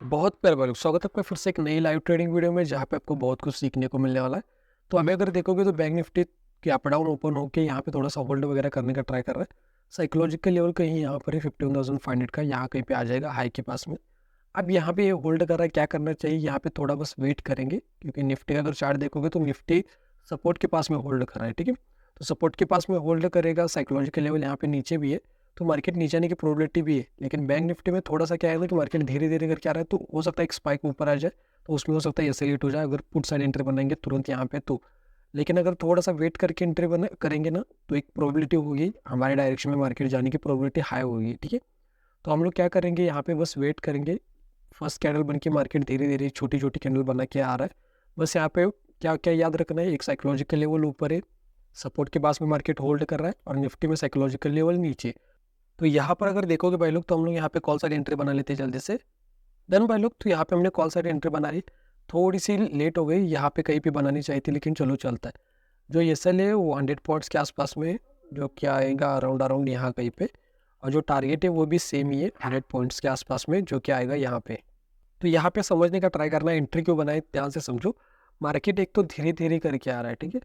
बहुत प्यारे भाई लोग, स्वागत है आपका फिर से एक नई लाइव ट्रेडिंग वीडियो में जहाँ पे आपको बहुत कुछ सीखने को मिलने वाला है। तो अभी अगर देखोगे तो बैंक निफ्टी की अप डाउन ओपन होकर यहाँ पे थोड़ा सा होल्ड वगैरह करने का ट्राई कर रहा है। साइकोलॉजिकल लेवल कहीं यहाँ पर ही 15,500 का यहाँ कहीं पे आ जाएगा हाई के पास में। अब यहाँ पे ये होल्ड कर रहा है, क्या करना चाहिए यहाँ पे थोड़ा बस वेट करेंगे, क्योंकि निफ्टी का अगर चार्ट देखोगे तो निफ्टी सपोर्ट के पास में होल्ड कर रहा है। ठीक है, तो सपोर्ट के पास में होल्ड करेगा, साइकोलॉजिकल लेवल यहाँ पे नीचे भी है तो मार्केट नीचे आने की प्रोबेबिलिटी भी है। लेकिन बैंक निफ्टी में थोड़ा सा क्या है कि मार्केट धीरे धीरे करके आ रहा है, तो हो सकता है एक स्पाइक ऊपर आ जाए, तो उसमें हो सकता है ऐसे लेट हो जाए अगर पुट साइड एंट्री बनाएंगे तुरंत यहाँ पे तो। लेकिन अगर थोड़ा सा वेट करके एंट्री बना करेंगे ना, तो एक प्रोबेबिलिटी होगी हमारे डायरेक्शन में मार्केट जाने की प्रोबेबिलिटी हाई होगी। ठीक है, तो हम लोग क्या करेंगे यहाँ पे बस वेट करेंगे। फर्स्ट कैंडल बन के मार्केट धीरे धीरे छोटी छोटी कैंडल बना के आ रहा है। बस यहाँ पे क्या क्या याद रखना है, एक साइकोलॉजिकल लेवल ऊपर है, सपोर्ट के पास में मार्केट होल्ड कर रहा है, और निफ्टी में साइकोलॉजिकल लेवल नीचे। तो यहाँ पर अगर देखोगे भाई लोग, तो हम लोग यहाँ पे कॉल साइड एंट्री बना लेते हैं जल्दी से। देन भाई लोग, तो यहाँ पे हमने कॉल साइड एंट्री बना ली, थोड़ी सी लेट हो गई, यहाँ पे कहीं पे बनानी चाहिए थी, लेकिन चलो चलता है। जो एस एल है वो 100 पॉइंट्स के आसपास में है, जो क्या आएगा अराउंड अराउंड यहाँ कहीं पे, और जो टारगेट है वो भी सेम ही है 100 पॉइंट्स के आसपास में, जो क्या आएगा यहाँ पे। तो यहाँ पे समझने का ट्राई करना है, एंट्री क्यों बनाए ध्यान से समझो। मार्केट एक तो धीरे धीरे करके आ रहा है, ठीक है,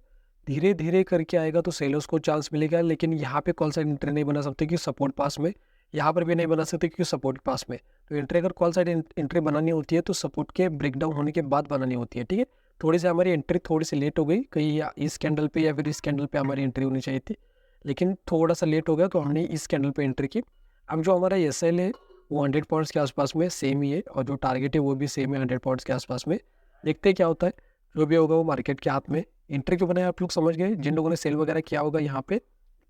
धीरे धीरे करके आएगा तो सेलर्स को चांस मिलेगा, लेकिन यहाँ पे कॉल साइड एंट्री नहीं बना सकते क्योंकि सपोर्ट पास में, यहाँ पर भी नहीं बना सकते क्योंकि सपोर्ट पास में। तो एंट्री अगर कॉल साइड एंट्री बनानी होती है तो सपोर्ट के ब्रेकडाउन होने के बाद बनानी होती है। ठीक है, थोड़ी सी हमारी एंट्री थोड़ी सी लेट हो गई, कहीं इस कैंडल पे या फिर इस कैंडल पे हमारी एंट्री होनी चाहिए थी, लेकिन थोड़ा सा लेट हो गया तो हमने इस कैंडल पे एंट्री की। अब जो हमारा एस एल है वो 100 पॉइंट्स के आसपास में सेम ही है, और जो टारगेट है वो भी सेम है 100 पॉइंट्स के आसपास में। देखते हैं क्या होता है, जो भी होगा वो मार्केट के हाथ में। एंट्री क्यों बनाया आप लोग समझ गए, जिन लोगों ने सेल वगैरह किया होगा यहाँ पे,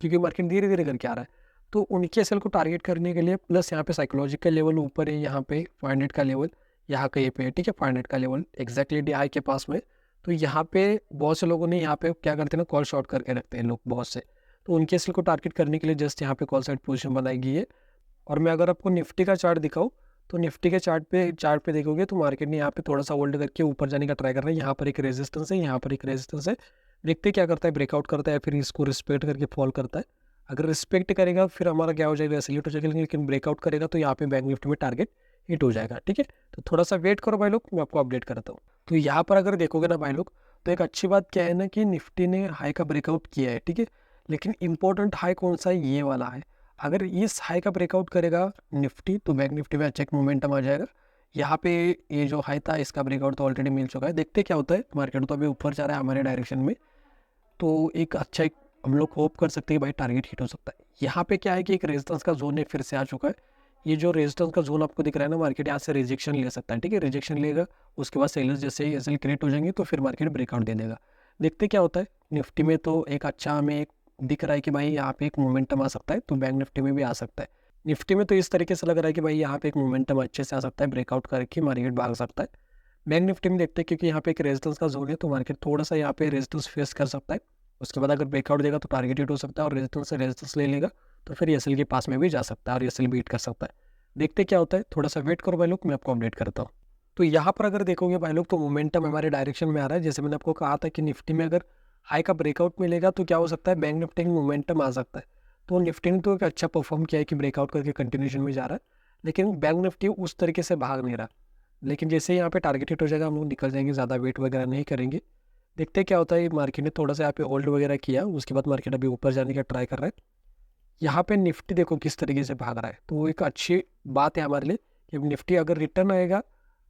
क्योंकि मार्केट धीरे धीरे करके आ रहा है, तो उनके सेल को टारगेट करने के लिए, प्लस यहाँ पे साइकोलॉजिकल लेवल ऊपर है, यहाँ पे 500 का लेवल यहाँ कहीं पे है। ठीक है, 500 का लेवल एक्जैक्टली DI के पास में। तो यहाँ पे बहुत से लोगों ने यहाँ पे क्या करते हैं ना, कॉल शॉर्ट करके रखते हैं लोग बहुत से, तो उनके सेल को टारगेट करने के लिए जस्ट यहाँ पे कॉल साइड पोजिशन बनाई गई है। और मैं अगर आपको निफ्टी का चार्ट दिखाऊँ, तो निफ्टी के चार्ट पे देखोगे तो मार्केट ने यहाँ पे थोड़ा सा होल्ड करके ऊपर जाने का ट्राई कर रहा है। यहाँ पर एक रेजिस्टेंस है, यहाँ पर एक रेजिस्टेंस है, देखते क्या करता है, ब्रेकआउट करता है फिर इसको रिस्पेक्ट करके फॉल करता है। अगर रिस्पेक्ट करेगा फिर हमारा क्या हो जाएगा, एसिलेट हो जाएगा, लेकिन ब्रेकआउट करेगा तो यहाँ पे बैंक निफ्टी में टारगेट हिट हो जाएगा। ठीक है, तो थोड़ा सा वेट करो भाई लोग, मैं आपको अपडेट करता हूँ। तो यहाँ पर अगर देखोगे ना भाई लोग, तो एक अच्छी बात क्या है ना कि निफ्टी ने हाई का ब्रेकआउट किया है। ठीक है, लेकिन इंपॉर्टेंट हाई कौन सा है, ये वाला है। अगर इस हाई का ब्रेकआउट करेगा निफ्टी तो बैंक निफ्टी में अच्छा एक मोमेंटम आ जाएगा। यहाँ पे ये जो हाई था इसका ब्रेकआउट तो ऑलरेडी मिल चुका है, देखते क्या होता है। मार्केट तो अभी ऊपर जा रहा है हमारे डायरेक्शन में, तो एक अच्छा एक हम लोग होप कर सकते हैं भाई टारगेट हिट हो सकता है। यहाँ पे क्या है कि एक रेजिस्टेंस का जोन है, फिर से आ चुका है। ये जो रेजिस्टेंस का जोन आपको दिख रहा है ना, मार्केट यहाँ से रिजेक्शन ले सकता है। ठीक है, रिजेक्शन लेगा, उसके बाद सेलर्स जैसे ही एसएल क्रिएट हो जाएंगे तो फिर मार्केट ब्रेकआउट दे देगा। देखते क्या होता है। निफ्टी में तो एक अच्छा हमें एक दिख रहा है कि भाई यहाँ पे एक मोमेंटम आ सकता है, तो बैंक निफ्टी में भी आ सकता है। निफ्टी में तो इस तरीके से लग रहा है कि भाई यहाँ पे एक मोमेंटम अच्छे से आ सकता है, ब्रेकआउट करके मार्केट भाग सकता है। बैंक निफ्टी में देखते हैं, क्योंकि यहाँ पे एक रेजिस्टेंस का जोन है तो मार्केट थोड़ा सा यहाँ पे रेजिस्टेंस फेस कर सकता है। उसके बाद अगर ब्रेकआउट देगा तो टारगेट हिट हो सकता है, और रेजिस्टेंस से रेजिस्टेंस ले लेगा तो फिर एसएल के पास में भी जा सकता है और एसएल भी हिट कर सकता है। देखते क्या होता है, थोड़ा सा वेट करो भाई लोग, मैं आपको अपडेट करता हूँ। तो यहाँ पर अगर देखोगे भाई लोग, तो मोमेंटम हमारे डायरेक्शन में आ रहा है। जैसे मैंने आपको कहा था कि निफ्टी में अगर हाई का ब्रेकआउट मिलेगा तो क्या हो सकता है, बैंक निफ्टी में मोमेंटम आ सकता है। तो निफ्टी ने तो एक अच्छा परफॉर्म किया है कि ब्रेकआउट करके कंटिन्यूशन में जा रहा है, लेकिन बैंक निफ्टी उस तरीके से भाग नहीं रहा। लेकिन जैसे ही यहाँ पे टारगेट हिट हो जाएगा हम लोग निकल जाएंगे, ज़्यादा वेट वगैरह नहीं करेंगे। देखते क्या होता है। मार्केट ने थोड़ा सा यहाँ पे होल्ड वगैरह किया, उसके बाद मार्केट अभी ऊपर जाने का ट्राई कर रहा है। यहाँ पे निफ्टी देखो किस तरीके से भाग रहा है, तो वो एक अच्छी बात है हमारे लिए कि निफ्टी अगर रिटर्न आएगा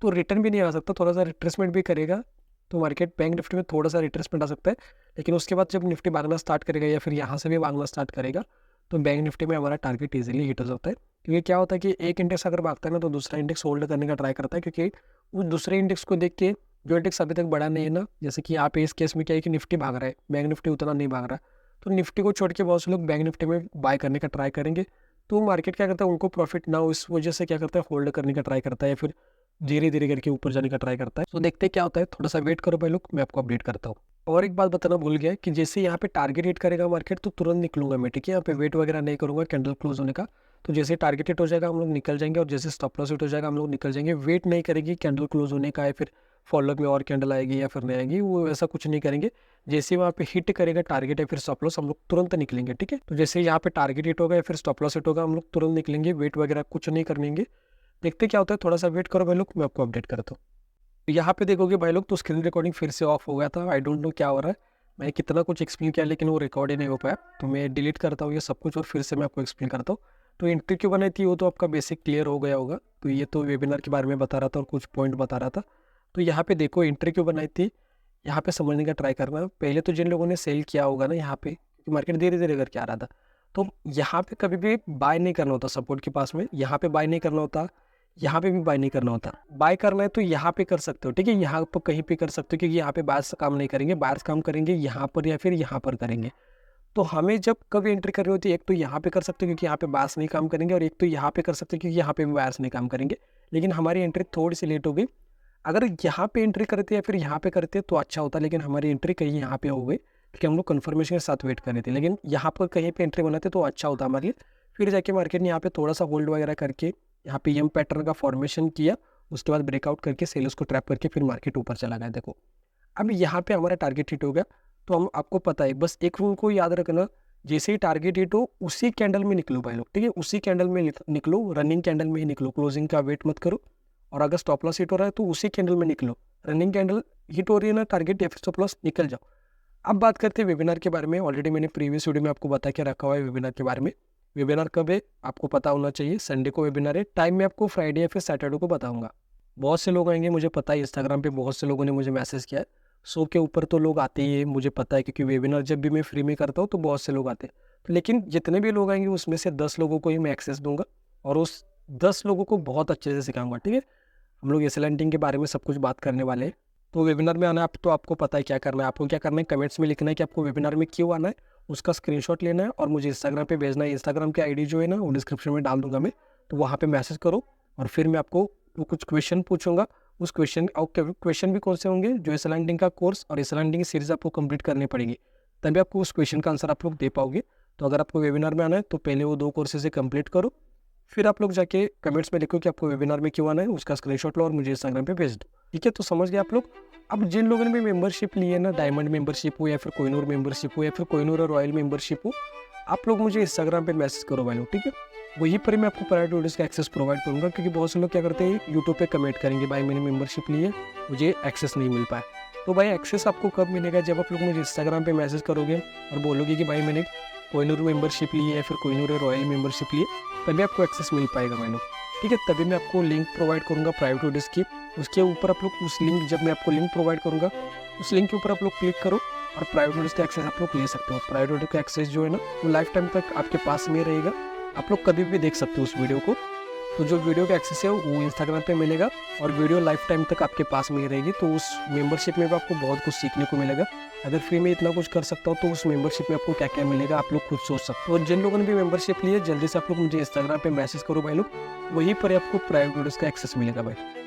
तो रिटर्न भी नहीं आ सकता, थोड़ा सा रिट्रेसमेंट भी करेगा, तो मार्केट बैंक निफ्टी में थोड़ा सा रिट्रेसमेंट आ सकता है। लेकिन उसके बाद जब निफ्टी भागना स्टार्ट करेगा या फिर यहाँ से भी भागना स्टार्ट करेगा तो बैंक निफ्टी में हमारा टारगेट ईजिली हिट हो सकता है। क्योंकि क्या होता है कि एक इंडेक्स अगर भागता है ना तो दूसरा इंडेक्स होल्ड करने का ट्राई करता है, क्योंकि उस दूसरे इंडेक्स को देख के जो इंडेक्स अभी तक बढ़ा नहीं है ना, जैसे कि यहाँ पे इस केस में क्या है कि निफ्टी भाग रहा है, बैंक निफ्टी उतना नहीं भाग रहा, तो निफ्टी को छोड़ के बहुत से लोग बैंक निफ्टी में बाय करने का ट्राई करेंगे। तो मार्केट क्या करता है, उनको प्रॉफिट ना हो इस वजह से क्या करता है, होल्ड करने का ट्राई करता है या फिर धीरे धीरे करके ऊपर जाने का ट्राई करता है। तो देखते क्या होता है, थोड़ा सा वेट करो भाई लोग, मैं आपको अपडेट करता हूँ। और एक बात बताना भूल गया कि जैसे यहाँ पे टारगेट हिट करेगा मार्केट तो तुरंत निकलूंगा मैं। ठीक है, यहाँ पे वेट वगैरह नहीं करूंगा कैंडल क्लोज होने का। तो जैसे टारगेट हिट हो जाएगा हम लोग निकल जाएंगे, और जैसे स्टॉप लॉस हिट हो जाएगा हम लोग निकल जाएंगे। वेट नहीं करेंगे कैंडल क्लोज होने का, या फिर फॉलोअप में और कैंडल आएगी या फिर नहीं आएगी, वो ऐसा कुछ नहीं करेंगे। जैसे वहाँ पे हिट करेगा टारगेट या फिर स्टॉप लॉस हम लोग तुरंत निकलेंगे। ठीक है, तो जैसे यहाँ पे टारगेट हिट होगा या फिर स्टॉप लॉस हिट होगा हम लोग तुरंत निकलेंगे, वेट वगैरह कुछ नहीं करेंगे। देखते क्या होता है, थोड़ा सा वेट करो भाई लोग, मैं आपको अपडेट करता हूँ। तो यहाँ पे देखोगे भाई लोग तो स्क्रीन रिकॉर्डिंग फिर से ऑफ हो गया था। आई डोंट नो क्या हो रहा है, मैंने कितना कुछ एक्सप्लेन किया लेकिन वो रिकॉर्ड ही नहीं हो पाया। तो मैं डिलीट करता हूँ ये सब कुछ और फिर से मैं आपको एक्सप्लेन करता हूँ। तो एंट्री क्यों बनाई थी वो तो आपका बेसिक क्लियर हो गया होगा। तो ये तो वेबिनार के बारे में बता रहा था और कुछ पॉइंट बता रहा था। तो यहाँ पे देखो एंट्री क्यों बनाई थी, यहाँ पे समझने का ट्राई करना। पहले तो जिन लोगों ने सेल किया होगा ना यहाँ पे, मार्केट धीरे धीरे करके आ रहा था, तो यहाँ पे कभी भी बाय नहीं करना होता सपोर्ट के पास में, यहाँ पे बाय नहीं करना होता, यहाँ पे भी बाय नहीं करना होता। बाय करना है तो यहाँ पे कर सकते हो, ठीक है, यहाँ पर कहीं पे कर सकते हो क्योंकि यहाँ पे बायर्स काम नहीं करेंगे, बायर्स काम करेंगे यहाँ पर या फिर यहाँ पर करेंगे। तो हमें जब कभी एंट्री करनी होती है, एक तो यहाँ पे कर सकते हो क्योंकि यहाँ पे बायर्स नहीं काम करेंगे, और एक तो यहाँ पे कर सकते हो क्योंकि यहाँ पे भी बायर्स नहीं काम करेंगे। लेकिन हमारी एंट्री थोड़ी सी लेट हो गई। अगर यहाँ पे एंट्री करते या फिर यहाँ पे करते तो अच्छा होता, लेकिन हमारी एंट्री कहीं यहाँ पे हो गई क्योंकि हम लोग कन्फर्मेशन के साथ वेट कर रहे थे। लेकिन यहाँ पर कहीं पे एंट्री बनाते तो अच्छा होता हमारे लिए। फिर जाके मार्केट ने यहाँ पे थोड़ा सा होल्ड वगैरह करके यहाँ पे एम पैटर्न का फॉर्मेशन किया, उसके बाद ब्रेकआउट करके सेल्स को ट्रैप करके फिर मार्केट ऊपर चला गया। देखो अब यहाँ पे हमारा टारगेट हिट हो गया। तो हम आपको पता है, बस एक रूल को याद रखना, जैसे ही टारगेट हिट हो उसी कैंडल में निकलो भाई लोग, ठीक है, उसी कैंडल में निकलो, रनिंग कैंडल में ही निकलो, क्लोजिंग का वेट मत करो। और अगर स्टॉप लॉस हिट हो रहा है तो उसी कैंडल में निकलो, रनिंग कैंडल हिट हो रही है ना टारगेट या फिर स्टॉप लॉस, निकल जाओ। अब बात करते हैं वेबिनार के बारे में। ऑलरेडी मैंने प्रीवियस वीडियो में आपको बता के रखा हुआ है वेबिनार के बारे में। वेबिनार कब है आपको पता होना चाहिए, संडे को वेबिनार है। टाइम मैं आपको फ्राइडे या फिर सैटरडे को बताऊंगा। बहुत से लोग आएंगे, मुझे पता है, इंस्टाग्राम पे बहुत से लोगों ने मुझे मैसेज किया है। 100 के ऊपर तो लोग आते ही है, मुझे पता है, क्योंकि वेबिनार जब भी मैं फ्री में करता हूँ तो बहुत से लोग आते हैं। तो लेकिन जितने भी लोग आएंगे उसमें से 10 लोगों को ही मैं एक्सेस दूंगा और उस 10 लोगों को बहुत अच्छे से सिखाऊंगा, ठीक है। हम लोग एस लैंडिंग के बारे में सब कुछ बात करने वाले हैं। तो वेबिनार में आना है आप, तो आपको पता है क्या करना है। आपको क्या करना है, कमेंट्स में लिखना है कि आपको वेबिनार में क्यों आना है, उसका स्क्रीनशॉट लेना है और मुझे इंस्टाग्राम पे भेजना है। इंस्टाग्राम की आईडी जो है ना वो डिस्क्रिप्शन में डाल दूंगा मैं, तो वहाँ पे मैसेज करो और फिर मैं आपको कुछ क्वेश्चन पूछूंगा। उस क्वेश्चन और क्वेश्चन भी कौन से होंगे, जो एस लैंडिंग का कोर्स और एस लैंडिंग की सीरीज आपको कंप्लीट करनी पड़ेगी, तभी आपको उस क्वेश्चन का आंसर आप लोग दे पाओगे। तो अगर आपको वेबिनार में आना है तो पहले वो 2 कोर्सेज कंप्लीट करो, फिर आप लोग जाके कमेंट्स में लिखो कि आपको वेबिनार में क्यों आना है, उसका स्क्रीनशॉट लो और मुझे इंस्टाग्राम पे भेज दो, ठीक है। तो समझ गए आप लोग। अब जिन लोगों ने भी मेंबरशिप ली है ना, डायमंड मेंबरशिप हो या फिर कोहिनूर मेंबरशिप हो या फिर कोहिनूर और रॉयल मेंबरशिप हो, आप लोग मुझे इंस्टाग्राम पे मैसेज करो भाई लोग, ठीक है। वहीं पर मैं आपको प्राइवेट वीडियोस का एक्सेस प्रोवाइड करूंगा, क्योंकि बहुत से लोग क्या करते हैं यूट्यूब पे कमेंट करेंगे, भाई मैंने मेंबरशिप ली है मुझे एक्सेस नहीं मिल पाया। तो भाई एक्सेस आपको कब मिलेगा, जब आप लोग मुझे इंस्टाग्राम पे मैसेज करोगे और बोलोगे कि भाई मैंने कोहिनूर मेंबरशिप ली है या फिर कोहिनूर और रॉयल मेंबरशिप ली है, तभी आपको एक्सेस मिल पाएगा भाई लोग, ठीक है। तभी मैं आपको लिंक प्रोवाइड करूंगा प्राइवेट वीडियोस की। उसके ऊपर आप लोग उस लिंक, जब मैं आपको लिंक प्रोवाइड करूंगा उस लिंक के ऊपर आप लोग क्लिक करो और प्राइवेट वीडियोस का एक्सेस आप लोग ले सकते हो। प्राइवेट वीडियो का एक्सेस जो है ना वो लाइफ टाइम तक आपके पास में रहेगा, आप लोग कभी भी देख सकते हो उस वीडियो को। तो जो वीडियो का एक्सेस है वो इंस्टाग्राम पे मिलेगा और वीडियो लाइफ टाइम तक आपके पास में ही रहेगी। तो उस मेंबरशिप में भी आपको बहुत कुछ सीखने को मिलेगा। अगर फ्री में इतना कुछ कर सकता हूँ तो उस मेंबरशिप में आपको क्या क्या मिलेगा आप लोग खुद सोच सकते हो। और जिन लोगों ने भी मेंबरशिप ली है जल्दी से आप लोग मुझे इंस्टाग्राम पे मैसेज करो भाई लोग, वहीं पर आपको प्राइवेट वीडियोस का एक्सेस मिलेगा भाई।